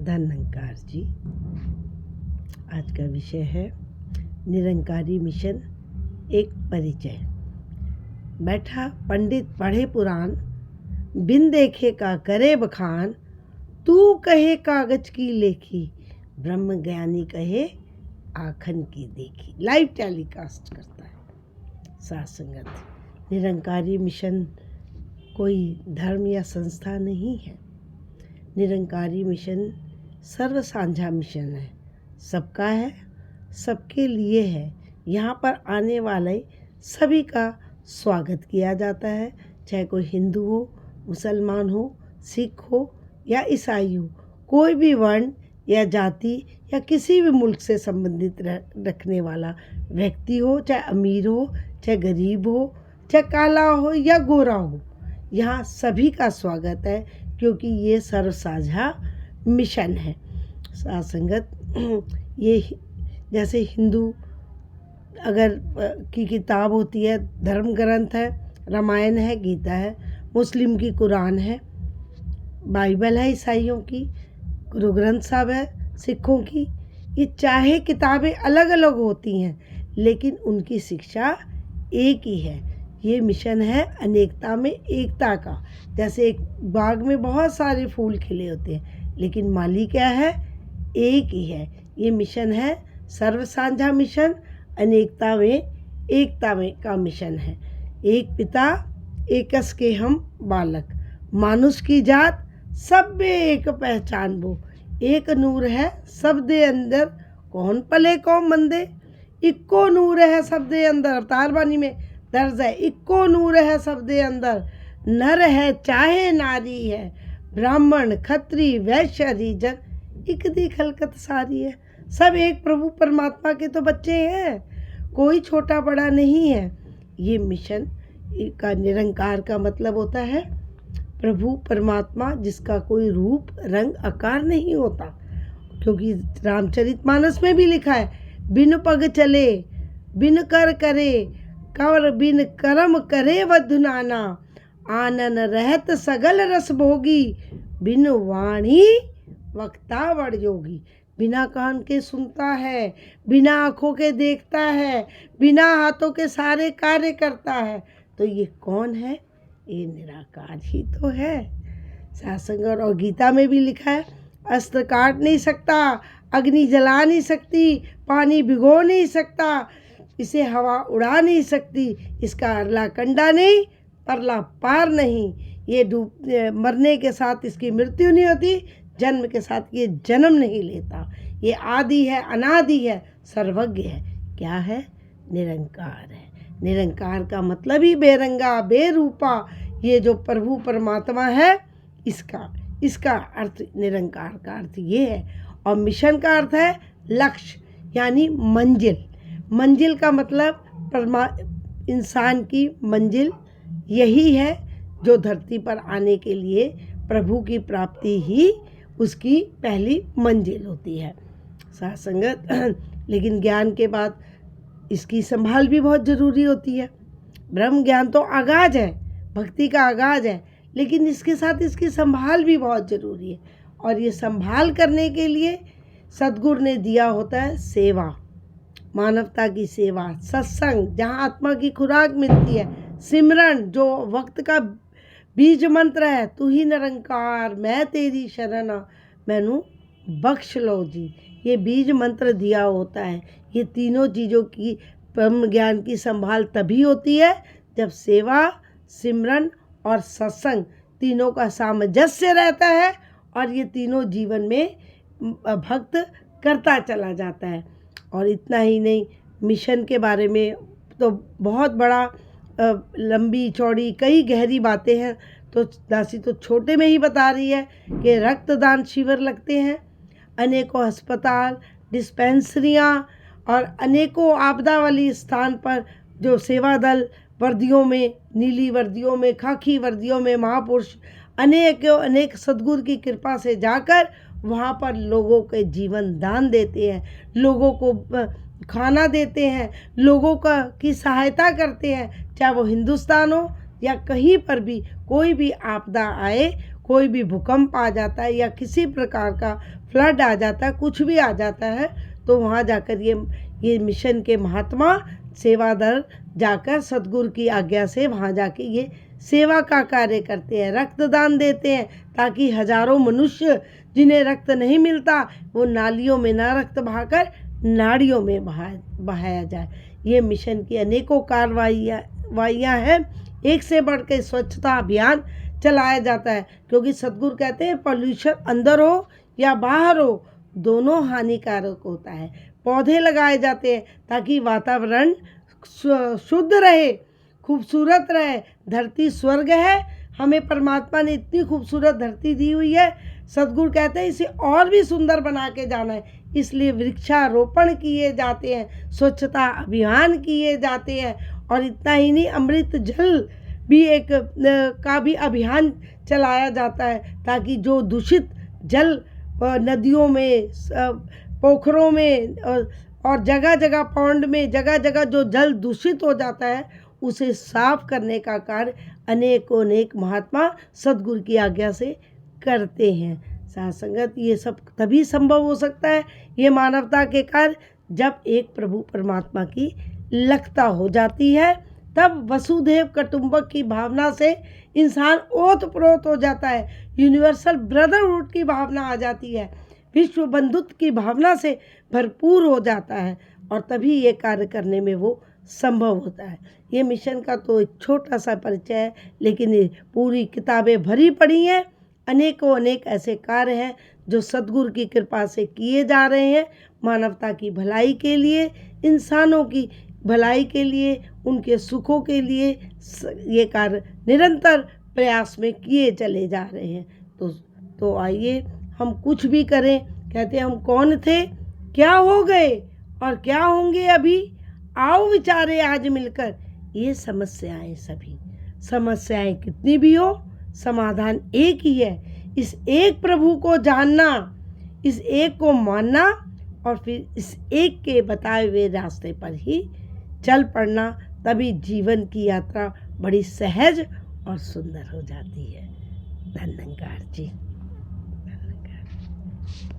धन्यकार जी। आज का विषय है निरंकारी मिशन, एक परिचय। बैठा पंडित पढ़े पुराण, बिन देखे का करे बखान। तू कहे कागज की लेखी, ब्रह्म ज्ञानी कहे आखन की देखी। लाइव टेलीकास्ट करता है साथ संगत। निरंकारी मिशन कोई धर्म या संस्था नहीं है। निरंकारी मिशन सर्व साझा मिशन है, सबका है, सबके लिए है। यहाँ पर आने वाले सभी का स्वागत किया जाता है, चाहे कोई हिंदू हो, मुसलमान हो, सिख हो या ईसाई हो। कोई भी वर्ण या जाति या किसी भी मुल्क से संबंधित रखने वाला व्यक्ति हो, चाहे अमीर हो, चाहे गरीब हो, चाहे काला हो या गोरा हो, यहाँ सभी का स्वागत है, क्योंकि ये सर्व साझा मिशन है। साथ संगत, ये जैसे हिंदू अगर की किताब होती है, धर्म ग्रंथ है, रामायण है, गीता है। मुस्लिम की कुरान है, बाइबल है, ईसाइयों की गुरु ग्रंथ साहब है, सिखों की। ये चाहे किताबें अलग अलग होती हैं, लेकिन उनकी शिक्षा एक ही है। ये मिशन है अनेकता में एकता का। जैसे एक बाग में बहुत सारे फूल खिले होते हैं, लेकिन माली क्या है? एक ही है। ये मिशन है सर्व साझा मिशन, अनेकता में एकता में का मिशन है। एक पिता एकस के हम बालक, मानुष की जात सब में एक पहचान वो। एक नूर है सब दे अंदर, कौन पले कौन मंदे। इक्को नूर है सब दे अंदर, अवतार बानी में दर्ज है। इक्को नूर है सब दे अंदर, नर है चाहे नारी है, ब्राह्मण खत्री वैश्य हरिजन, इक दी खलकत सारी है। सब एक प्रभु परमात्मा के तो बच्चे हैं, कोई छोटा बड़ा नहीं है। ये मिशन का निरंकार का मतलब होता है प्रभु परमात्मा, जिसका कोई रूप रंग आकार नहीं होता। क्योंकि रामचरितमानस में भी लिखा है, बिन पग चले बिन कर करे, कर बिन करम करे वधुनाना, आनन रहत सगल रस भोगी, बिन वाणी वक्ता वड़ जोगी। बिना कान के सुनता है, बिना आँखों के देखता है, बिना हाथों के सारे कार्य करता है। तो ये कौन है? ये निराकार ही तो है। सत्संग और गीता में भी लिखा है, अस्त्र काट नहीं सकता, अग्नि जला नहीं सकती, पानी भिगो नहीं सकता, इसे हवा उड़ा नहीं सकती, इसका अरला कंडा नहीं, परला पार नहीं। ये मरने के साथ इसकी मृत्यु नहीं होती, जन्म के साथ ये जन्म नहीं लेता। ये आदि है, अनादि है, सर्वज्ञ है। क्या है? निरंकार है। निरंकार का मतलब ही बेरंगा बेरूपा। ये जो प्रभु परमात्मा है, इसका अर्थ, निरंकार का अर्थ ये है। और मिशन का अर्थ है लक्ष्य, यानी मंजिल। मंजिल का मतलब इंसान की मंजिल यही है, जो धरती पर आने के लिए प्रभु की प्राप्ति ही उसकी पहली मंजिल होती है। साथ संगत, लेकिन ज्ञान के बाद इसकी संभाल भी बहुत ज़रूरी होती है। ब्रह्म ज्ञान तो आगाज है, भक्ति का आगाज है, लेकिन इसके साथ इसकी संभाल भी बहुत ज़रूरी है। और ये संभाल करने के लिए सद्गुरु ने दिया होता है सेवा, मानवता की सेवा, सत्संग जहाँ आत्मा की खुराक मिलती है, सिमरन जो वक्त का बीज मंत्र है, तू ही निरंकार मैं तेरी शरण मैनू बख्श लो जी। ये बीज मंत्र दिया होता है। ये तीनों चीज़ों की ब्रह्म ज्ञान की संभाल तभी होती है जब सेवा, सिमरन और सत्संग तीनों का सामंजस्य रहता है, और ये तीनों जीवन में भक्त करता चला जाता है। और इतना ही नहीं, मिशन के बारे में तो बहुत बड़ा लंबी चौड़ी कई गहरी बातें हैं। तो दासी तो छोटे में ही बता रही है कि रक्तदान शिविर लगते हैं, अनेकों अस्पताल, डिस्पेंसरियां और अनेकों आपदा वाली स्थान पर जो सेवा दल वर्दियों में, नीली वर्दियों में, खाकी वर्दियों में महापुरुष अनेक सद्गुरु की कृपा से जाकर वहाँ पर लोगों के जीवन दान देते हैं, लोगों को खाना देते हैं, लोगों की सहायता करते हैं। चाहे वो हिंदुस्तान हो या कहीं पर भी कोई भी आपदा आए, कोई भी भूकंप आ जाता है या किसी प्रकार का फ्लड आ जाता है, कुछ भी आ जाता है, तो वहाँ जाकर ये मिशन के महात्मा सेवादल जाकर सद्गुरु की आज्ञा से वहाँ जाके ये सेवा का कार्य करते हैं, रक्तदान देते हैं, ताकि हजारों मनुष्य जिन्हें रक्त नहीं मिलता वो नालियों में ना रक्त बहाकर नाड़ियों में बहाया जाए। ये मिशन की अनेकों कार्रवाइयाँ हैं। एक से बढ़ के स्वच्छता अभियान चलाया जाता है, क्योंकि सद्गुरु कहते हैं पॉल्यूशन अंदर हो या बाहर हो दोनों हानिकारक होता है। पौधे लगाए जाते हैं ताकि वातावरण शुद्ध रहे, खूबसूरत रहे। धरती स्वर्ग है, हमें परमात्मा ने इतनी खूबसूरत धरती दी हुई है, सद्गुरु कहते हैं इसे और भी सुंदर बना के जाना है, इसलिए वृक्षारोपण किए जाते हैं, स्वच्छता अभियान किए जाते हैं। और इतना ही नहीं, अमृत जल भी एक का भी अभियान चलाया जाता है, ताकि जो दूषित जल नदियों में, पोखरों में और जगह जगह पौंड में, जगह जगह जो जल दूषित हो जाता है उसे साफ करने का कार्य अनेक महात्मा सद्गुरु की आज्ञा से करते हैं। साथ संगत ये सब तभी संभव हो सकता है, ये मानवता के कार्य, जब एक प्रभु परमात्मा की लगता हो जाती है। तब वसुधैव कुटुंबक की भावना से इंसान ओतप्रोत हो जाता है, यूनिवर्सल ब्रदरहुड की भावना आ जाती है, विश्व बंधुत्व की भावना से भरपूर हो जाता है, और तभी ये कार्य करने में वो संभव होता है। ये मिशन का तो एक छोटा सा परिचय है, लेकिन ये पूरी किताबें भरी पड़ी हैं। अनेक ऐसे कार्य हैं जो सद्गुरु की कृपा से किए जा रहे हैं, मानवता की भलाई के लिए, इंसानों की भलाई के लिए, उनके सुखों के लिए ये कार्य निरंतर प्रयास में किए चले जा रहे हैं। तो आइए हम कुछ भी करें। कहते हम कौन थे, क्या हो गए और क्या होंगे अभी, आओ विचारे आज मिलकर। ये समस्याएं, सभी समस्याएं कितनी भी हो, समाधान एक ही है। इस एक प्रभु को जानना, इस एक को मानना, और फिर इस एक के बताए हुए रास्ते पर ही चल पड़ना, तभी जीवन की यात्रा बड़ी सहज और सुंदर हो जाती है। धन्यवाद जी, धन्यवाद।